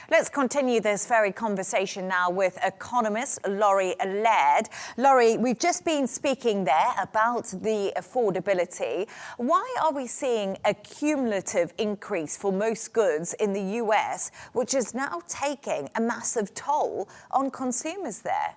Let's continue this very conversation now with Economist Laurie Laird. Laurie, we've just been speaking there about the affordability. Why are we seeing a cumulative increase for most goods in the US, which is now taking a massive toll on consumers there?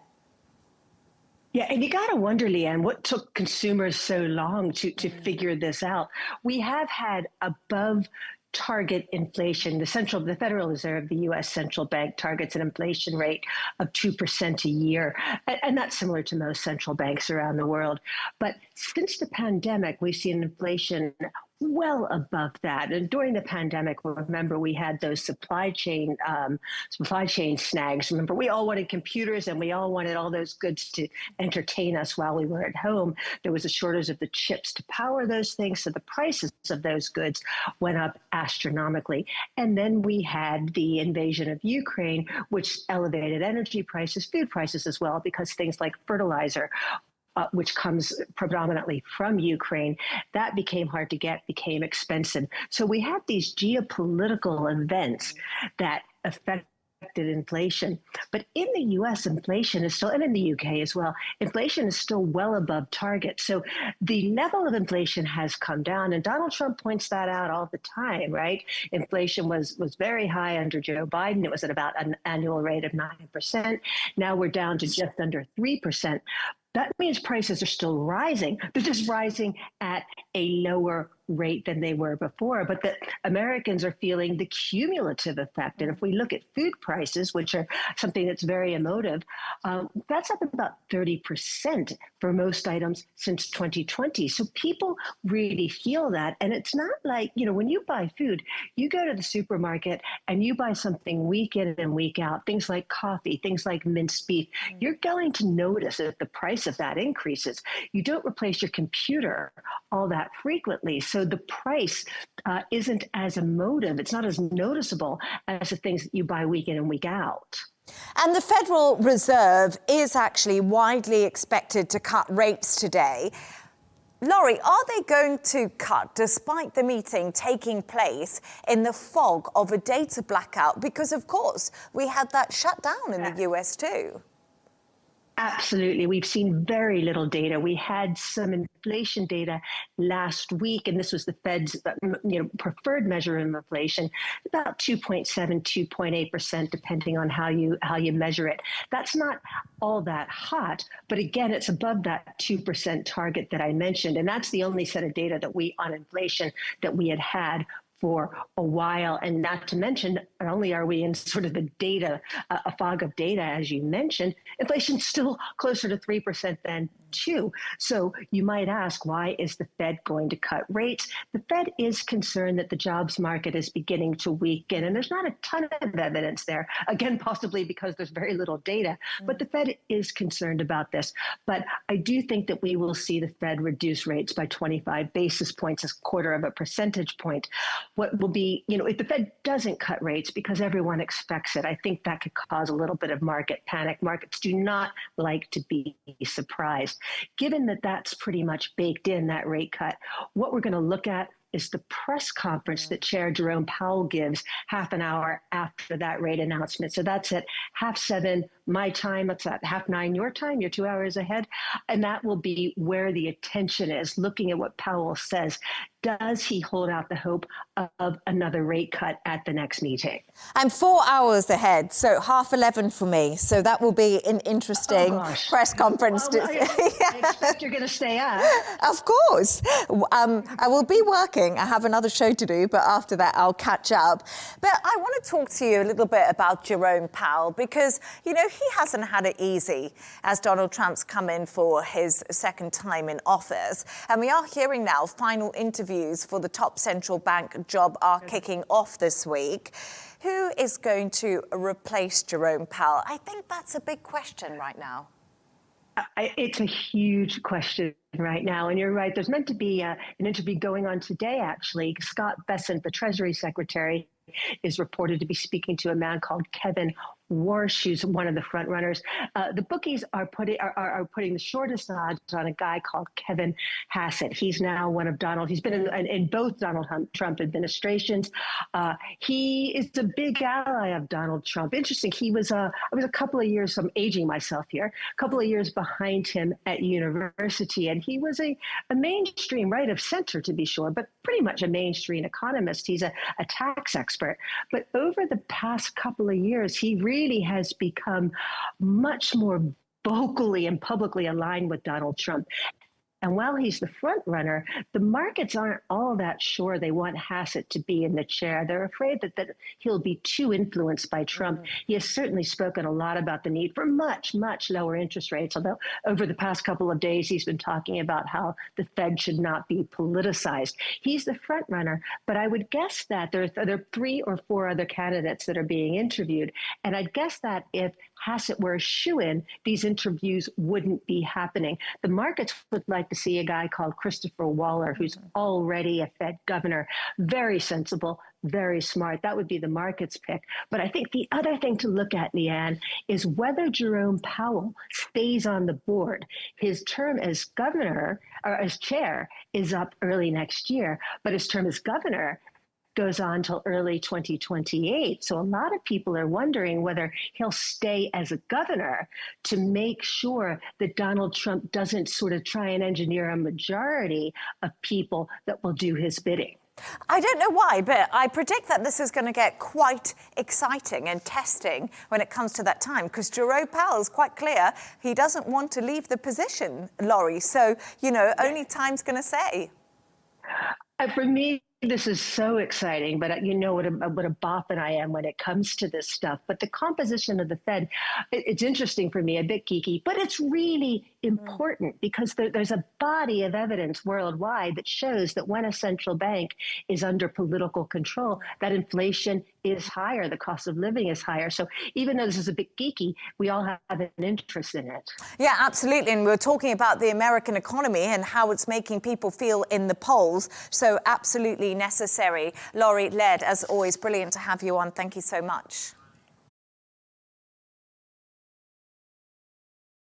Yeah, and you got to wonder, Leigh-Ann, what took consumers so long to figure this out? We have had above target inflation. The Federal Reserve, the U.S. Central Bank, targets an inflation rate of 2% a year. And that's similar to most central banks around the world. But since the pandemic, we've seen inflation well above that. And during the pandemic, remember, we had those supply chain snags. Remember, we all wanted computers and we all wanted all those goods to entertain us while we were at home. There was a shortage of the chips to power those things. So the prices of those goods went up astronomically. And then we had the invasion of Ukraine, which elevated energy prices, food prices as well, because things like fertilizer, which comes predominantly from Ukraine, that became hard to get, became expensive. So we had these geopolitical events that affected inflation. But in the US, inflation is still, and in the UK as well, inflation is still well above target. So the level of inflation has come down, and Donald Trump points that out all the time, right? Inflation was very high under Joe Biden. It was at about an annual rate of 9%. Now we're down to just under 3%. That means prices are still rising. They're just rising at a lower rate than they were before, but that Americans are feeling the cumulative effect. And if we look at food prices, which are something that's very emotive, that's up about 30% for most items since 2020. So people really feel that. And it's not like, when you buy food, you go to the supermarket and you buy something week in and week out, things like coffee, things like minced beef, you're going to notice that the price of that increases. You don't replace your computer all that frequently. So the price isn't as emotive. It's not as noticeable as the things that you buy week in and week out. And the Federal Reserve is actually widely expected to cut rates today. Laurie, are they going to cut despite the meeting taking place in the fog of a data blackout? Because, of course, we had that shutdown in the US too. Absolutely. We've seen very little data. We had some inflation data last week, and this was the Fed's preferred measure of inflation, about 2.7, 2.8%, depending on how you measure it. That's not all that hot, but again, it's above that 2% target that I mentioned. And that's the only set of data that on inflation that we had for a while. And not to mention, not only are we in sort of the data, a fog of data, as you mentioned, inflation's still closer to 3% than 2%. So you might ask, why is the Fed going to cut rates? The Fed is concerned that the jobs market is beginning to weaken, and there's not a ton of evidence there. Again, possibly because there's very little data, but the Fed is concerned about this. But I do think that we will see the Fed reduce rates by 25 basis points, a quarter of a percentage point. What will be, if the Fed doesn't cut rates because everyone expects it, I think that could cause a little bit of market panic. Markets do not like to be surprised. Given that that's pretty much baked in, that rate cut, what we're going to look at is the press conference that Chair Jerome Powell gives half an hour after that rate announcement. So that's at 7:30 my time. That's at 9:30 your time. You're 2 hours ahead. And that will be where the attention is, looking at what Powell says. Does he hold out the hope of another rate cut at the next meeting? I'm 4 hours ahead, so 11:30 for me. So that will be an interesting press conference. Well, I expect you're going to stay up. Of course. I will be working. I have another show to do, but after that, I'll catch up. But I want to talk to you a little bit about Jerome Powell, because, he hasn't had it easy as Donald Trump's come in for his second time in office. And we are hearing now final interviews for the top central bank job are kicking off this week. Who is going to replace Jerome Powell? I think that's a big question right now. It's a huge question right now. And you're right. There's meant to be an interview going on today, actually. Scott Bessent, the Treasury Secretary, is reported to be speaking to a man called Kevin Warsh, who's one of the front runners. The bookies are putting the shortest odds on a guy called Kevin Hassett. He's now one of he's been in both Donald Trump administrations. He is a big ally of Donald Trump. Interesting. I was a couple of years, I'm aging myself here, a couple of years behind him at university. And he was a mainstream right of center, to be sure, but pretty much a mainstream economist. He's a tax expert. But over the past couple of years, he really has become much more vocally and publicly aligned with Donald Trump. And while he's the front runner, the markets aren't all that sure they want Hassett to be in the chair. They're afraid that he'll be too influenced by Trump. He has certainly spoken a lot about the need for much, much lower interest rates, although over the past couple of days, he's been talking about how the Fed should not be politicized. He's the front runner, but I would guess that there are 3 or 4 other candidates that are being interviewed. And I'd guess that if Hassett were a shoo-in, these interviews wouldn't be happening. The markets would like to see a guy called Christopher Waller, who's already a Fed governor, very sensible, very smart. That would be the market's pick. But I think the other thing to look at, Leigh-Ann, is whether Jerome Powell stays on the board. His term as governor, or as chair, is up early next year, but his term as governor goes on till early 2028. So a lot of people are wondering whether he'll stay as a governor to make sure that Donald Trump doesn't sort of try and engineer a majority of people that will do his bidding. I don't know why, but I predict that this is going to get quite exciting and testing when it comes to that time, because Jerome Powell is quite clear he doesn't want to leave the position, Laurie. So, only time's going to say. For me, this is so exciting, but you know what a boffin I am when it comes to this stuff. But the composition of the Fed, it's interesting for me, a bit geeky, but it's really important because there's a body of evidence worldwide that shows that when a central bank is under political control, that inflation is higher, the cost of living is higher. So even though this is a bit geeky, we all have an interest in it. Yeah, absolutely. And we're talking about the American economy and how it's making people feel in the polls. So absolutely necessary. Laurie Laird, as always, brilliant to have you on. Thank you so much.